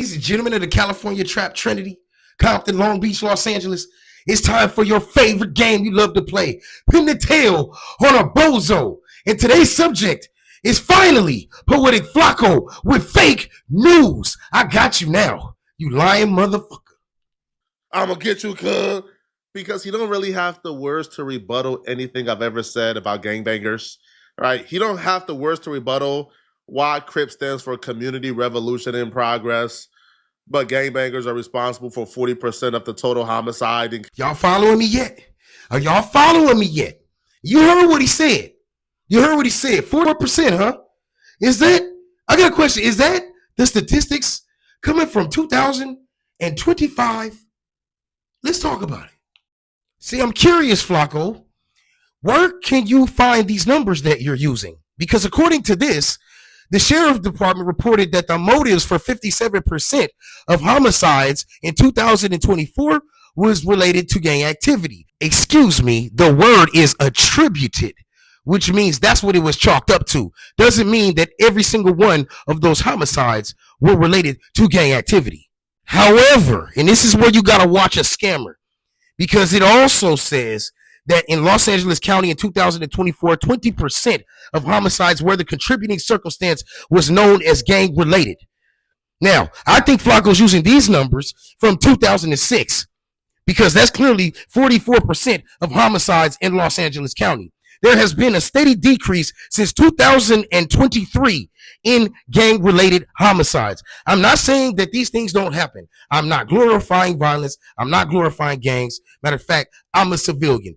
Ladies and gentlemen of the California Trap Trinity, Compton, Long Beach, Los Angeles, it's time for your favorite game you love to play. Pin the tail on a bozo. And today's subject is finally Poetic Flakko with fake news. I got you now, you lying motherfucker. I'm going to get you, cuz, because he don't really have the words to rebuttal anything I've ever said about gangbangers, right? He don't have the words to rebuttal why CRIP stands for Community Revolution in Progress, but gangbangers are responsible for 40% of the total homicide. Y'all following me yet? Are y'all following me yet? You heard what he said. You heard what he said. 4%, huh? Is that, I got a question. Is that the statistics coming from 2025? Let's talk about it. See, I'm curious, Flakko. Where can you find these numbers that you're using? Because according to this, the sheriff department reported that the motives for 57% of homicides in 2024 was related to gang activity. Excuse me, the word is attributed, which means that's what it was chalked up to. Doesn't mean that every single one of those homicides were related to gang activity. However, and this is where you got to watch a scammer, because it also says that in Los Angeles County in 2024, 20% of homicides where the contributing circumstance was known as gang related. Now, I think Flakko's using these numbers from 2006 because that's clearly 44% of homicides in Los Angeles County. There has been a steady decrease since 2023 in gang-related homicides. I'm not saying that these things don't happen. I'm not glorifying violence. I'm not glorifying gangs. Matter of fact, I'm a civilian.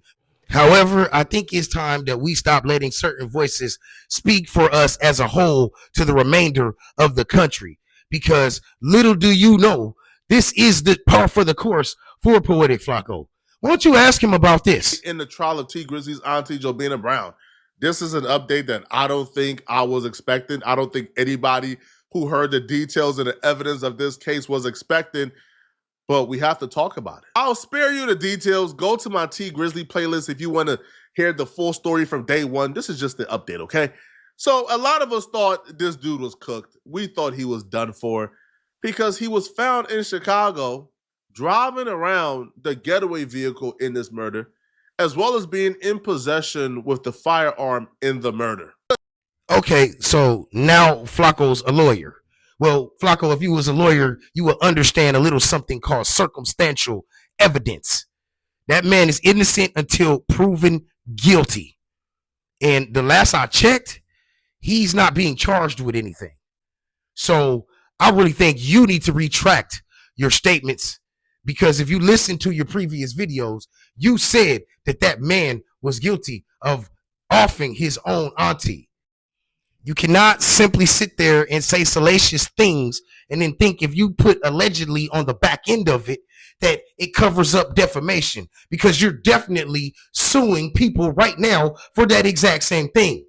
However, I think it's time that we stop letting certain voices speak for us as a whole to the remainder of the country. Because little do you know, this is the par for the course for Poetic Flakko. Why don't you ask him about this? In the trial of T. Grizzly's auntie, Jobina Brown, this is an update that I don't think I was expecting. I don't think anybody who heard the details and the evidence of this case was expecting, but we have to talk about it. I'll spare you the details. Go to my T. Grizzly playlist if you want to hear the full story from day one. This is just the update, okay? So a lot of us thought this dude was cooked. We thought he was done for because he was found in Chicago driving around the getaway vehicle in this murder, as well as being in possession with the firearm in the murder. Okay, so now Flakko's a lawyer. Well, Flakko, if you was a lawyer, you will understand a little something called circumstantial evidence. That man is innocent until proven guilty. And the last I checked, he's not being charged with anything. So I really think you need to retract your statements, because if you listen to your previous videos, you said that that man was guilty of offing his own auntie. You cannot simply sit there and say salacious things and then think if you put allegedly on the back end of it that it covers up defamation, because you're definitely suing people right now for that exact same thing.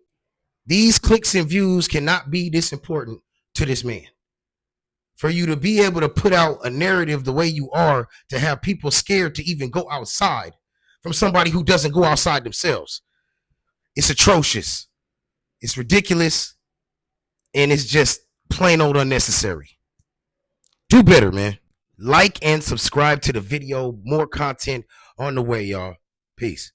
These clicks and views cannot be this important to this man. For you to be able to put out a narrative the way you are, to have people scared to even go outside from somebody who doesn't go outside themselves, it's atrocious. It's ridiculous. And it's just plain old unnecessary. Do better, man. Like and subscribe to the video. More content on the way, y'all. Peace.